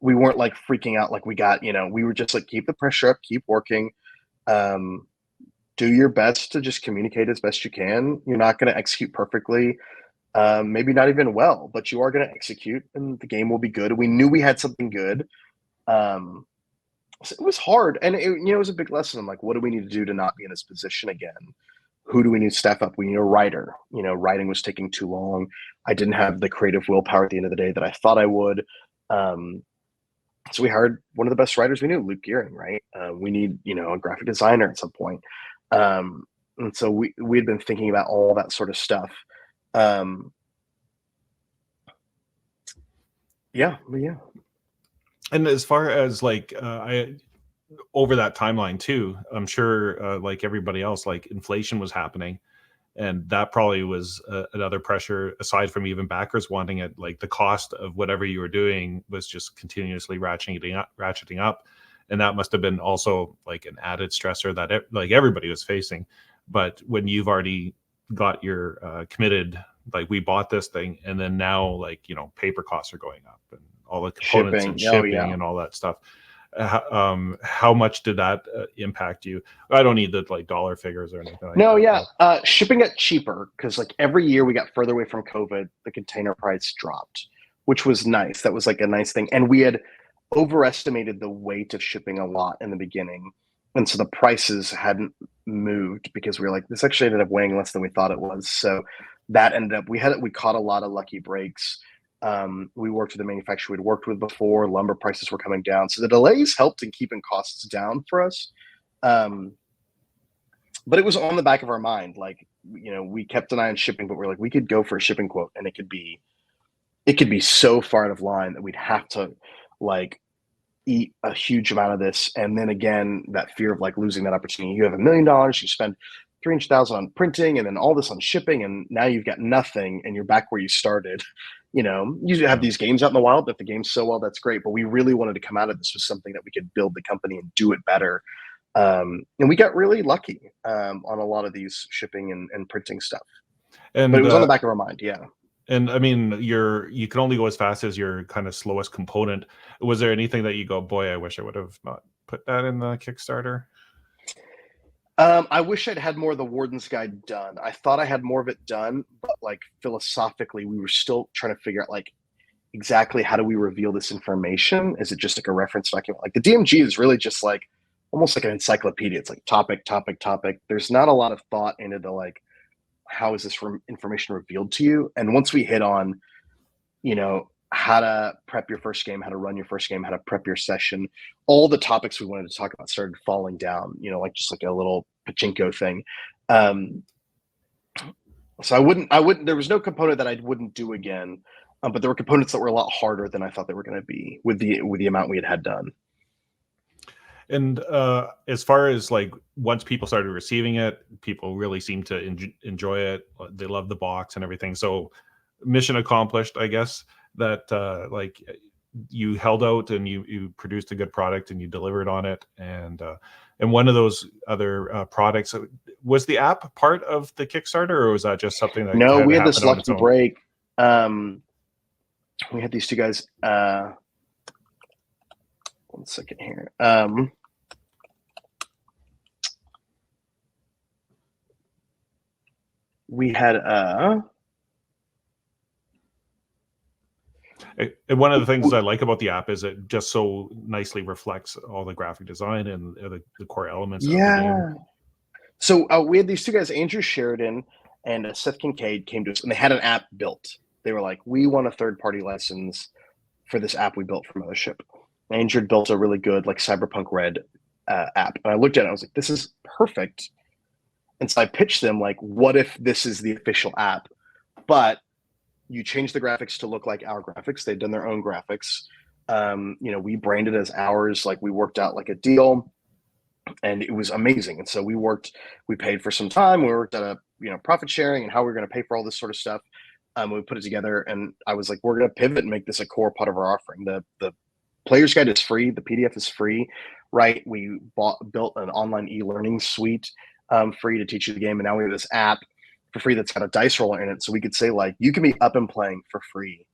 We weren't like freaking out like we got, you know, we were just like, keep the pressure up, keep working. Do your best to just communicate as best you can. You're not going to execute perfectly, maybe not even well, but you are going to execute and the game will be good. We knew we had something good. So it was hard, and it was a big lesson. I'm like, what do we need to do to not be in this position again? Who do we need to staff up? We need a writer. You know, writing was taking too long. I didn't have the creative willpower at the end of the day that I thought I would. So we hired one of the best writers we knew, Luke Gearing, right? We need, a graphic designer at some point. And so we had been thinking about all that sort of stuff. Yeah. And as far as like I over that timeline too, I'm sure like everybody else, like inflation was happening, and that probably was another pressure aside from even backers wanting it. Like the cost of whatever you were doing was just continuously ratcheting up, and that must have been also like an added stressor that like everybody was facing. But when you've already got your committed, like we bought this thing, and then now like paper costs are going up and all the components and shipping and all that stuff. How much did that impact you? I don't need the like dollar figures or anything like no, that. Yeah. Shipping got cheaper because like every year we got further away from COVID, the container price dropped, which was nice. That was like a nice thing. And we had overestimated the weight of shipping a lot in the beginning. And so the prices hadn't moved because we were like, this actually ended up weighing less than we thought it was. So that ended up, we caught a lot of lucky breaks. We worked with the manufacturer we'd worked with before. Lumber prices were coming down. So the delays helped in keeping costs down for us. But it was on the back of our mind. Like, we kept an eye on shipping, but we're like, we could go for a shipping quote and it could be so far out of line that we'd have to like eat a huge amount of this. And then again, that fear of like losing that opportunity. You have $1 million, you spend 300,000 on printing and then all this on shipping, and now you've got nothing and you're back where you started. You have these games out in the wild. If the game's so well, that's great. But we really wanted to come out of this with something that we could build the company and do it better. And we got really lucky on a lot of these shipping and printing stuff. And but it was on the back of our mind. Yeah. And I mean, you can only go as fast as your kind of slowest component. Was there anything that you go, boy, I wish I would have not put that in the Kickstarter? I wish I'd had more of the Warden's Guide done. I thought I had more of it done, but like philosophically, we were still trying to figure out like exactly how do we reveal this information? Is it just like a reference document? Like the DMG is really just like almost like an encyclopedia. It's like topic, topic, topic. There's not a lot of thought into the like how is this information revealed to you? And once we hit on, you know, how to prep your first game, how to run your first game, how to prep your session, all the topics we wanted to talk about started falling down, you know, like just like a little pachinko thing. So I wouldn't, there was no component that I wouldn't do again. But there were components that were a lot harder than I thought they were going to be with the amount we had done. And as far as like once people started receiving it, people really seemed to enjoy it. They love the box and everything. So mission accomplished, I guess. That like you held out and you produced a good product and you delivered on it. And one of those other products, was the app part of the Kickstarter, or was that just something that no? We had this happened on its lucky own? break. We had these two guys. 1 second here. We had and one of the things I like about the app is it just so nicely reflects all the graphic design and the core elements of the game. So we had these two guys, Andrew Sheridan and Seth Kincaid, came to us, and they had an app built. They were like, we want a third-party license for this app we built for Mothership. Andrew built a really good like Cyberpunk Red app. And I looked at it, I was like, this is perfect. And so I pitched them like, what if this is the official app, but you change the graphics to look like our graphics. They've done their own graphics. You know, we branded as ours. Like we worked out like a deal, and it was amazing. And so we paid for some time. We worked at a, you know, profit sharing and how we we're going to pay for all this sort of stuff. We put it together, and I was like, we're going to pivot and make this a core part of our offering. The player's guide is free. The PDF is free, right? We built an online e-learning suite free to teach you the game. And now we have this app for free that's got a dice roller in it. So we could say like, you can be up and playing for free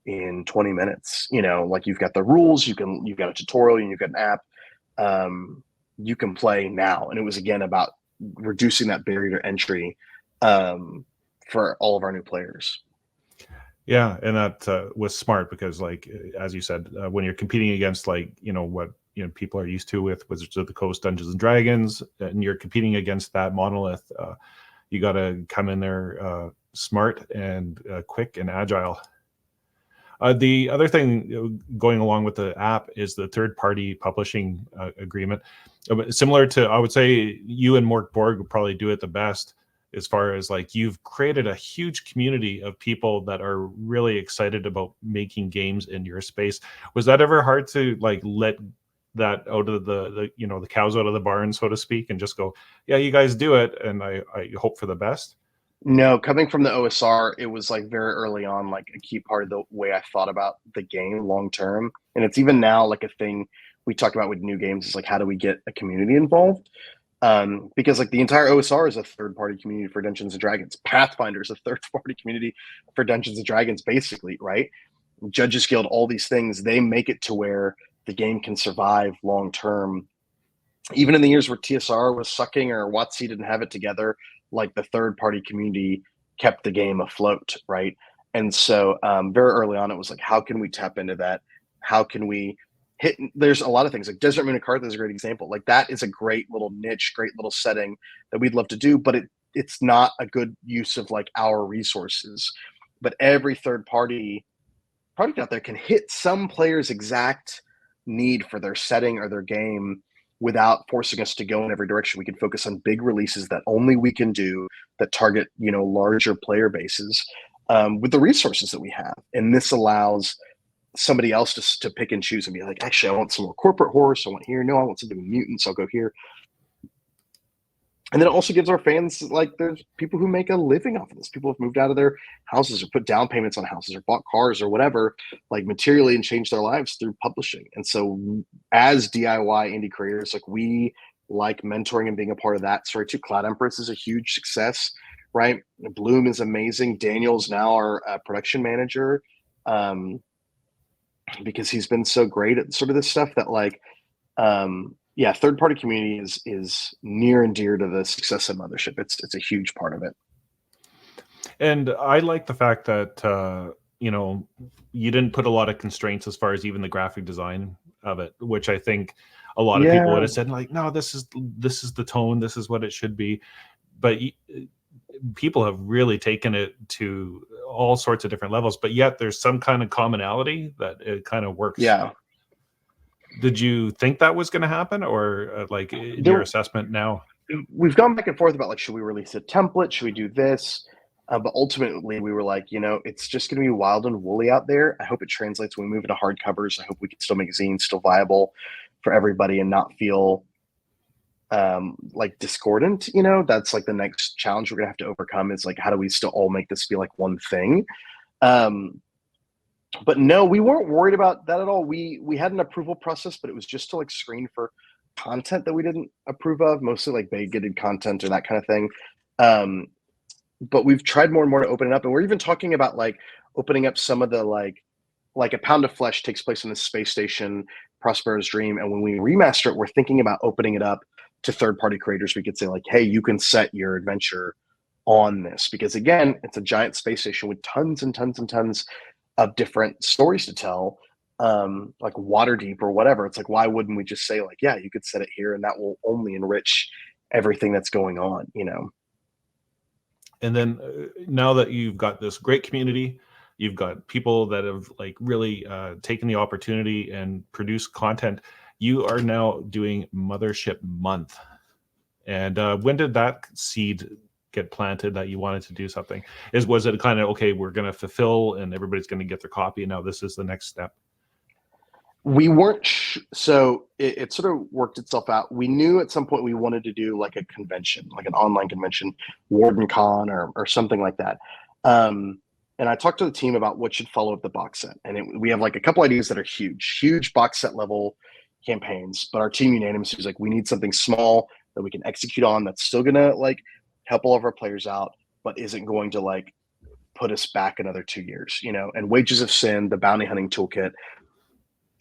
in 20 minutes. You know, like you've got the rules, you've got a tutorial, and you've got an app. You can play now. And it was again about reducing that barrier to entry for all of our new players. Yeah, and that was smart because, like as you said, when you're competing against like what people are used to with Wizards of the Coast, Dungeons and Dragons, and you're competing against that monolith, you got to come in there smart and quick and agile. The other thing going along with the app is the third-party publishing agreement. Similar to, I would say, you and Mort Borg would probably do it the best. As far as like you've created a huge community of people that are really excited about making games in your space. Was that ever hard to like let that out of the cows out of the barn, so to speak, and just go, yeah, you guys do it, and I hope for the best? No, coming from the OSR, it was like very early on, like a key part of the way I thought about the game long term. And it's even now like a thing we talk about with new games is like, how do we get a community involved? Because like the entire OSR is a third-party community for Dungeons and Dragons. Pathfinder is a third-party community for Dungeons and Dragons, basically, right? Judges Guild, all these things, they make it to where the game can survive long term. Even in the years where TSR was sucking or WotC didn't have it together, like the third-party community kept the game afloat, right? And so very early on, it was like, how can we tap into that? How can we there's a lot of things like Desert Moon and Karth is a great example. Like that is a great little niche, great little setting that we'd love to do, but it's not a good use of like our resources. But every third party product out there can hit some player's exact need for their setting or their game without forcing us to go in every direction. We can focus on big releases that only we can do that target, larger player bases with the resources that we have. And this allows somebody else to pick and choose and be like, actually, I want some more corporate horror, so I want here. No, I want something with mutants, I'll go here. And then it also gives our fans, like, there's people who make a living off of this. People have moved out of their houses or put down payments on houses or bought cars or whatever, like materially, and changed their lives through publishing. And so as DIY indie creators, like we like mentoring and being a part of that story too. Cloud Empress is a huge success, right? Bloom is amazing. Daniel's now our production manager, because he's been so great at sort of this stuff that like, yeah, third-party community is near and dear to the success of Mothership. It's a huge part of it. And I like the fact that you know, you didn't put a lot of constraints as far as even the graphic design of it, which I think a lot of people would have said like, no, this is the tone, this is what it should be. But people have really taken it to all sorts of different levels, but yet there's some kind of commonality that it kind of works. Yeah. Did you think that was going to happen, or like in your assessment now? We've gone back and forth about like, should we release a template? Should we do this? But ultimately, we were like, you know, it's just going to be wild and woolly out there. I hope it translates when we move into hardcovers. I hope we can still make zines still viable for everybody and not feel like discordant. You know, that's like the next challenge we're going to have to overcome is like, how do we still all make this feel like one thing? But no, we weren't worried about that at all. We had an approval process, but it was just to like screen for content that we didn't approve of, mostly like bigoted content or that kind of thing. But we've tried more and more to open it up, and we're even talking about like opening up some of the like a Pound of Flesh takes place in the space station, Prospero's Dream, and when we remaster it, we're thinking about opening it up to third-party creators. We could say like, hey, you can set your adventure on this, because again, it's a giant space station with tons and tons and tons of different stories to tell, like Waterdeep or whatever. It's like, why wouldn't we just say like, yeah, you could set it here, and that will only enrich everything that's going on, you know? And then now that you've got this great community, you've got people that have like really taken the opportunity and produced content, you are now doing Mothership Month. And when did that seed get planted that you wanted to do something? Was it kind of, okay, we're going to fulfill and everybody's going to get their copy, and now this is the next step? We weren't so it sort of worked itself out. We knew at some point we wanted to do like a convention, like an online convention, WardenCon or something like that. And I talked to the team about what should follow up the box set, and we have like a couple ideas that are huge box set level campaigns. But our team unanimously was like, we need something small that we can execute on that's still gonna like help all of our players out, but isn't going to like put us back another 2 years, you know. And Wages of Sin, the bounty hunting toolkit,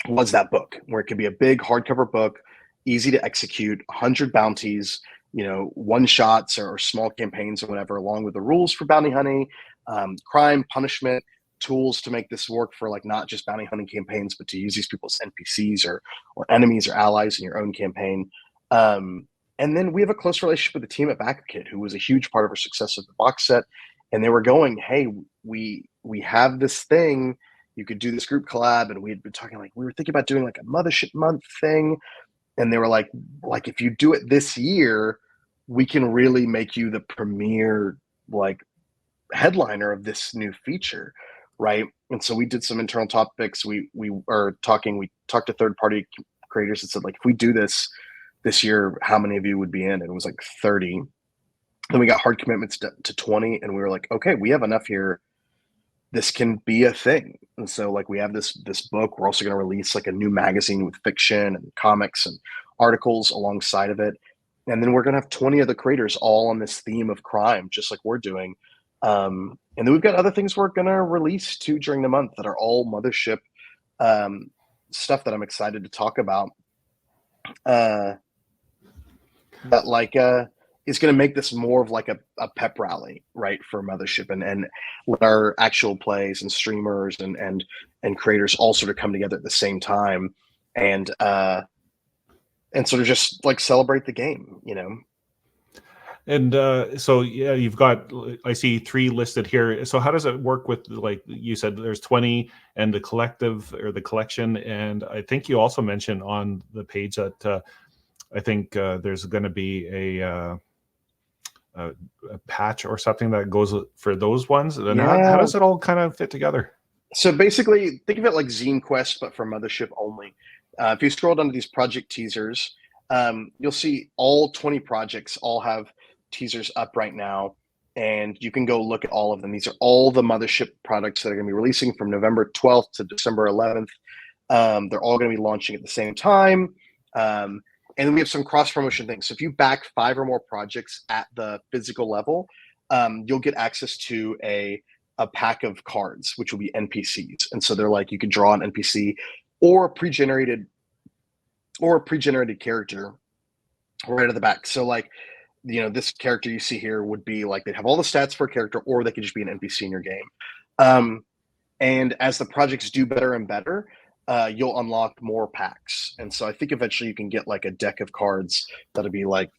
was that book where it could be a big hardcover book, easy to execute, 100 bounties, you know, one shots or small campaigns or whatever, along with the rules for bounty hunting, crime, punishment, tools to make this work for like not just bounty hunting campaigns, but to use these people as NPCs or enemies or allies in your own campaign. And then we have a close relationship with the team at BackerKit, who was a huge part of our success of the box set. And they were going, hey, we have this thing. You could do this group collab, and we had been talking like we were thinking about doing like a Mothership Month thing, and they were like if you do it this year, we can really make you the premier like headliner of this new feature, right? And so we did some internal topics. We talked to third party creators and said like, if we do this year, how many of you would be in? And it was like 30. Then we got hard commitments to 20, and we were like, okay, we have enough here. This can be a thing. And so like we have this book. We're also going to release like a new magazine with fiction and comics and articles alongside of it. And then we're going to have 20 other creators all on this theme of crime, just like we're doing. And then we've got other things we're going to release too during the month that are all Mothership stuff that I'm excited to talk about. That like is going to make this more of like a pep rally, right, for Mothership, and let our actual plays and streamers and creators all sort of come together at the same time, and sort of just like celebrate the game, you know. And so yeah, you've got, I see 3 listed here. So how does it work with, like you said, there's 20 and the collective or the collection, and I think you also mentioned on the page that I think there's going to be a patch or something that goes for those ones. And how does it all kind of fit together? So basically, think of it like Zine Quest, but for Mothership only. If you scroll down to these project teasers, you'll see all 20 projects all have teasers up right now, and you can go look at all of them. These are all the Mothership products that are going to be releasing from November 12th to December 11th. They're all going to be launching at the same time. And then we have some cross-promotion things. So if you back 5 or more projects at the physical level, you'll get access to a pack of cards, which will be NPCs. And so they're like, you can draw an NPC or a pre-generated character right at the back. So like, this character you see here would be like, they'd have all the stats for a character, or they could just be an NPC in your game. And as the projects do better and better, you'll unlock more packs. And so I think eventually you can get like a deck of cards that'll be like,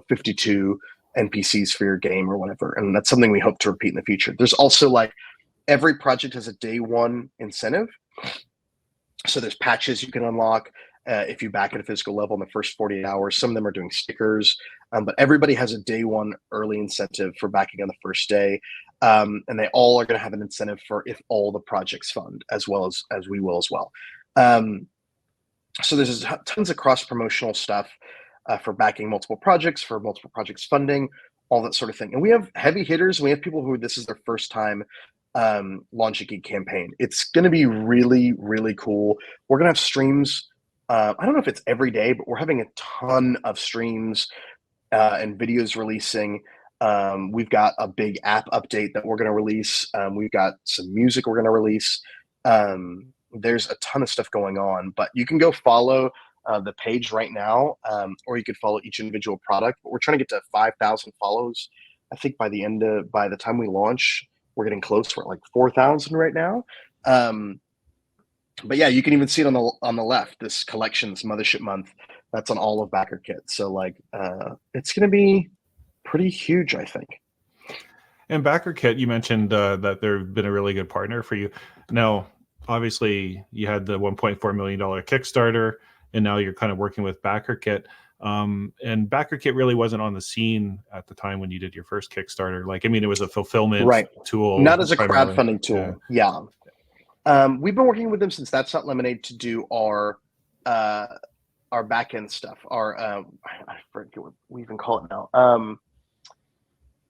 52 NPCs for your game or whatever. And that's something we hope to repeat in the future. There's also like, every project has a day one incentive. So there's patches you can unlock if you back at a physical level in the first 48 hours. Some of them are doing stickers, but everybody has a day one early incentive for backing on the first day. And they all are going to have an incentive for if all the projects fund, as well as we will as well. So there's tons of cross-promotional stuff for backing multiple projects, for multiple projects funding, all that sort of thing. And we have heavy hitters. We have people who this is their first time launching a campaign. It's going to be really, really cool. We're going to have streams. I don't know if it's every day, but we're having a ton of streams and videos releasing. We've got a big app update that we're going to release. We've got some music we're going to release. There's a ton of stuff going on, but you can go follow the page right now, or you could follow each individual product. But we're trying to get to 5,000 follows. I think by the time we launch, we're getting close. We're at like 4,000 right now. But yeah, you can even see it on the left. This collection, this Mothership Month, that's on all of BackerKit. So like, it's going to be pretty huge, I think. And BackerKit, you mentioned that they've been a really good partner for you. Now, obviously, you had the $1.4 million Kickstarter, and now you're kind of working with BackerKit. And BackerKit really wasn't on the scene at the time when you did your first Kickstarter. Like, I mean, it was a fulfillment tool. Not as a primarily. crowdfunding tool. Yeah. We've been working with them since That's Not Lemonade to do our back end stuff. I forget what we even call it now.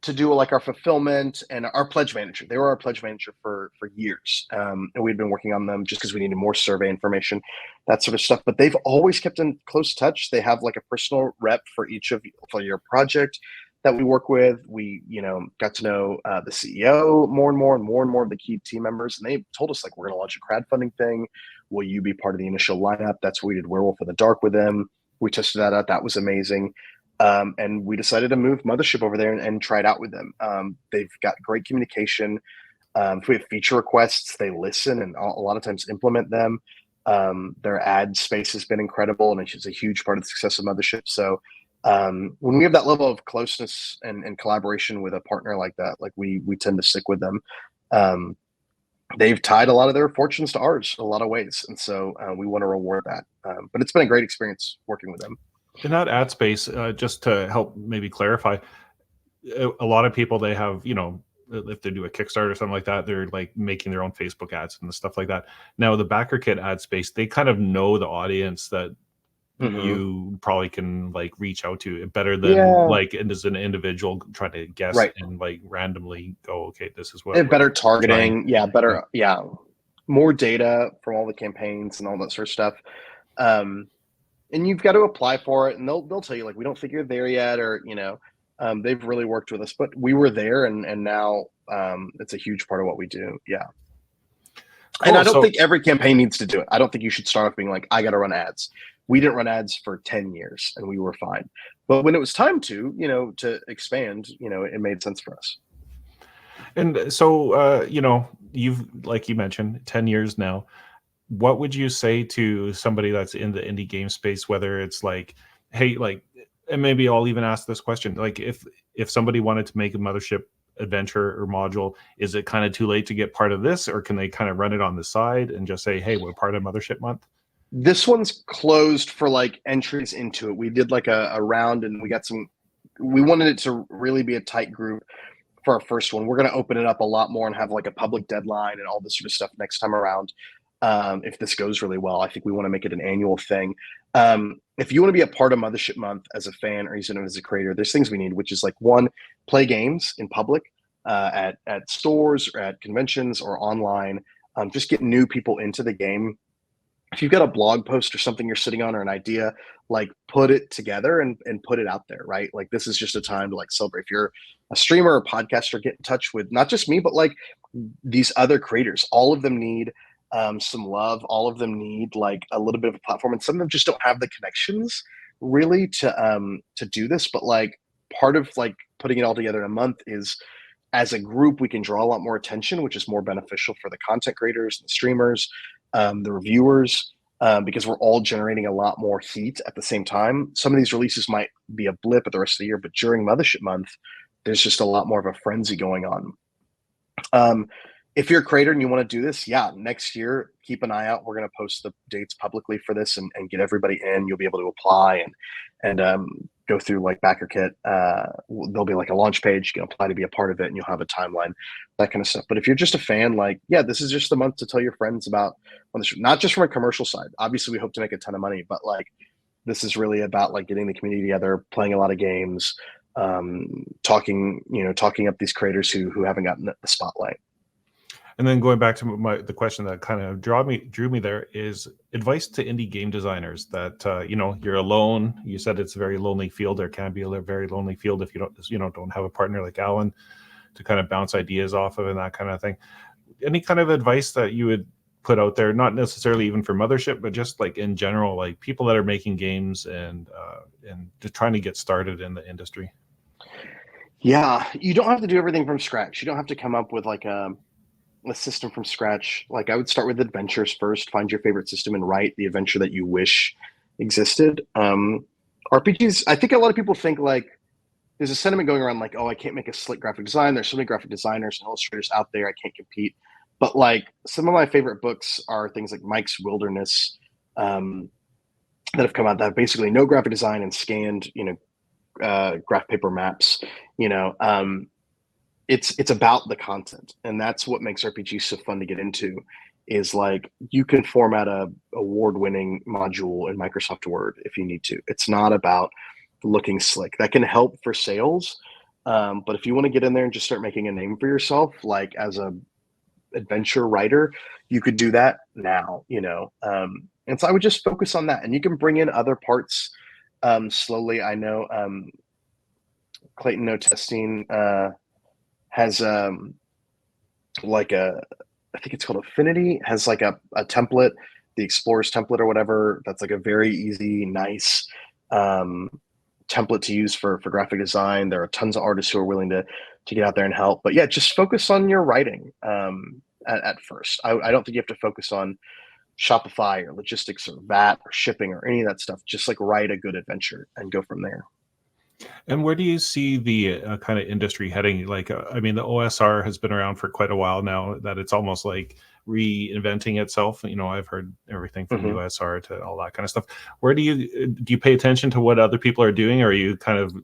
To do like our fulfillment and our pledge manager. They were our pledge manager for years. And we'd been working on them just because we needed more survey information, that sort of stuff. But they've always kept in close touch. They have like a personal rep for your project that we work with. We, got to know the CEO more and more of the key team members. And they told us like, we're going to launch a crowdfunding thing. Will you be part of the initial lineup? That's where we did Werewolf in the Dark with them. We tested that out. That was amazing. And we decided to move Mothership over there and try it out with them. They've got great communication. If we have feature requests, they listen and a lot of times implement them. Their ad space has been incredible, and it's a huge part of the success of Mothership. So when we have that level of closeness and collaboration with a partner like that, like we tend to stick with them. They've tied a lot of their fortunes to ours in a lot of ways. And so we want to reward that. But it's been a great experience working with them. In that ad space, just to help maybe clarify, a lot of people, they have, if they do a Kickstarter or something like that, they're like making their own Facebook ads and stuff like that. Now, the BackerKit ad space, they kind of know the audience that you probably can like reach out to better than like as an individual trying to guess and like randomly go, okay, this is what. Better targeting, more data from all the campaigns and all that sort of stuff. And you've got to apply for it, and they'll tell you like, we don't think you're there yet, or they've really worked with us, but we were there, and now it's a huge part of what we do. Yeah. Cool. And I don't think every campaign needs to do it. I don't think you should start off being like, I got to run ads. We didn't run ads for 10 years, and we were fine. But when it was time to expand, it made sense for us. And so, you've, like you mentioned, 10 years now. What would you say to somebody that's in the indie game space, whether it's like, hey, like, and maybe I'll even ask this question, like if somebody wanted to make a Mothership adventure or module, is it kind of too late to get part of this, or can they kind of run it on the side and just say, hey, we're part of Mothership Month? This one's closed for like entries into it. We did like a round, and we wanted it to really be a tight group for our first one. We're going to open it up a lot more and have like a public deadline and all this sort of stuff next time around. If this goes really well, I think we want to make it an annual thing. If you want to be a part of Mothership Month as a fan or even as a creator, there's things we need, which is like, one, play games in public, at stores or at conventions or online. Just get new people into the game if you've got a blog post or something you're sitting on or an idea, like put it together and put it out there, right? Like this is just a time to like celebrate. If you're a streamer or podcaster, get in touch with not just me, but like these other creators. All of them need some love. All of them need like a little bit of a platform, and some of them just don't have the connections really to do this. But like part of like putting it all together in a month is, as a group, we can draw a lot more attention, which is more beneficial for the content creators, the streamers, the reviewers, because we're all generating a lot more heat at the same time. Some of these releases might be a blip at the rest of the year, but during Mothership Month, there's just a lot more of a frenzy going on. If you're a creator and you want to do this, yeah, next year, keep an eye out. We're going to post the dates publicly for this and get everybody in. You'll be able to apply and go through like BackerKit. There'll be like a launch page. You can apply to be a part of it, and you'll have a timeline, that kind of stuff. But if you're just a fan, like, yeah, this is just the month to tell your friends about, not just from a commercial side. Obviously, we hope to make a ton of money, but like, this is really about like getting the community together, playing a lot of games, talking up these creators who haven't gotten the spotlight. And then going back to the question that kind of drew me there is advice to indie game designers that you're alone. You said it's a very lonely field. There can be a very lonely field if you don't have a partner like Alan to kind of bounce ideas off of and that kind of thing. Any kind of advice that you would put out there, not necessarily even for Mothership, but just like in general, like people that are making games and just trying to get started in the industry? Yeah, you don't have to do everything from scratch. You don't have to come up with like a system from scratch. Like I would start with adventures first, find your favorite system and write the adventure that you wish existed. RPGs, I think a lot of people think like there's a sentiment going around like, oh, I can't make a slick graphic design. There's so many graphic designers and illustrators out there. I can't compete. But like some of my favorite books are things like Mike's Wilderness that have come out that have basically no graphic design and scanned, graph paper maps, it's about the content, and that's what makes RPGs so fun to get into, is like you can format a award-winning module in Microsoft Word if you need to. It's not about looking slick. That can help for sales, but if you want to get in there and just start making a name for yourself, like as a adventure writer, you could do that now, and so I would just focus on that, and you can bring in other parts slowly. I know Clayton No Testing has like I think it's called Affinity, has like a template, the Explorers template or whatever. That's like a very easy, nice template to use for graphic design. There are tons of artists who are willing to get out there and help. But yeah, just focus on your writing at first. I don't think you have to focus on Shopify or logistics or VAT or shipping or any of that stuff. Just like write a good adventure and go from there. And where do you see the kind of industry heading? Like, I mean, the OSR has been around for quite a while now, that it's almost like reinventing itself. I've heard everything from USR to all that kind of stuff. Where do you pay attention to what other people are doing, or are you kind of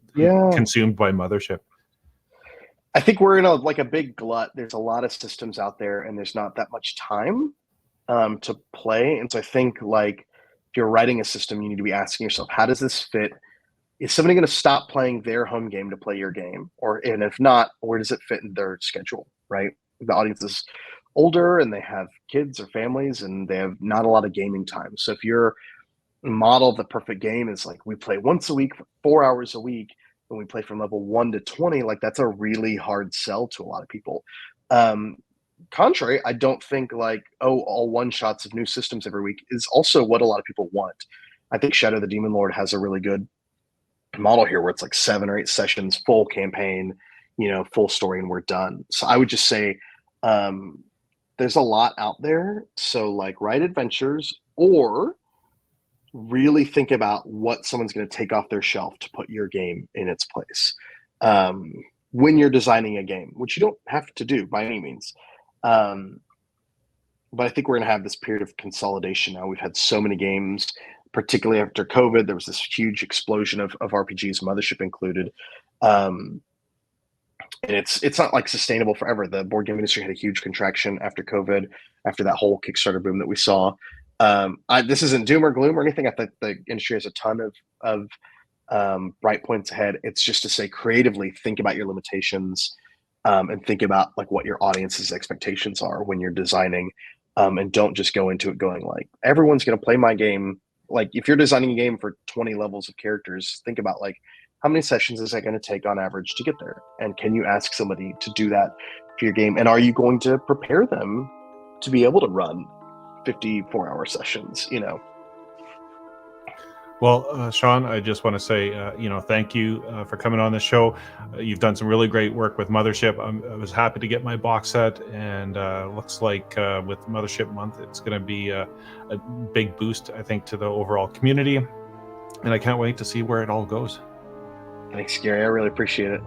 consumed by Mothership? I think we're in a big glut. There's a lot of systems out there, and there's not that much time to play. And so I think like if you're writing a system, you need to be asking yourself, how does this fit? Is somebody going to stop playing their home game to play your game? And if not, where does it fit in their schedule, right? The audience is older and they have kids or families and they have not a lot of gaming time. So if your model of the perfect game is like, we play once a week for 4 hours a week and we play from level 1 to 20, like that's a really hard sell to a lot of people. Contrary, I don't think like, all one shots of new systems every week is also what a lot of people want. I think Shadow the Demon Lord has a really good model here where it's like 7 or 8 sessions, full campaign, full story, and we're done. So I would just say there's a lot out there. So like write adventures, or really think about what someone's going to take off their shelf to put your game in its place when you're designing a game, which you don't have to do by any means. But I think we're going to have this period of consolidation now. We've had so many games, particularly after COVID. There was this huge explosion of RPGs, Mothership included. And it's not like sustainable forever. The board game industry had a huge contraction after COVID, after that whole Kickstarter boom that we saw. This isn't doom or gloom or anything. I think the industry has a ton of bright points ahead. It's just to say creatively, think about your limitations and think about like what your audience's expectations are when you're designing and don't just go into it going like, everyone's going to play my game. Like if you're designing a game for 20 levels of characters, think about like, how many sessions is that going to take on average to get there? And can you ask somebody to do that for your game? And are you going to prepare them to be able to run 54-hour sessions, you know? Well, Sean, I just want to say, thank you for coming on the show. You've done some really great work with Mothership. I was happy to get my box set, and looks like with Mothership Month, it's going to be a big boost, I think, to the overall community. And I can't wait to see where it all goes. Thanks, Gary. I really appreciate it.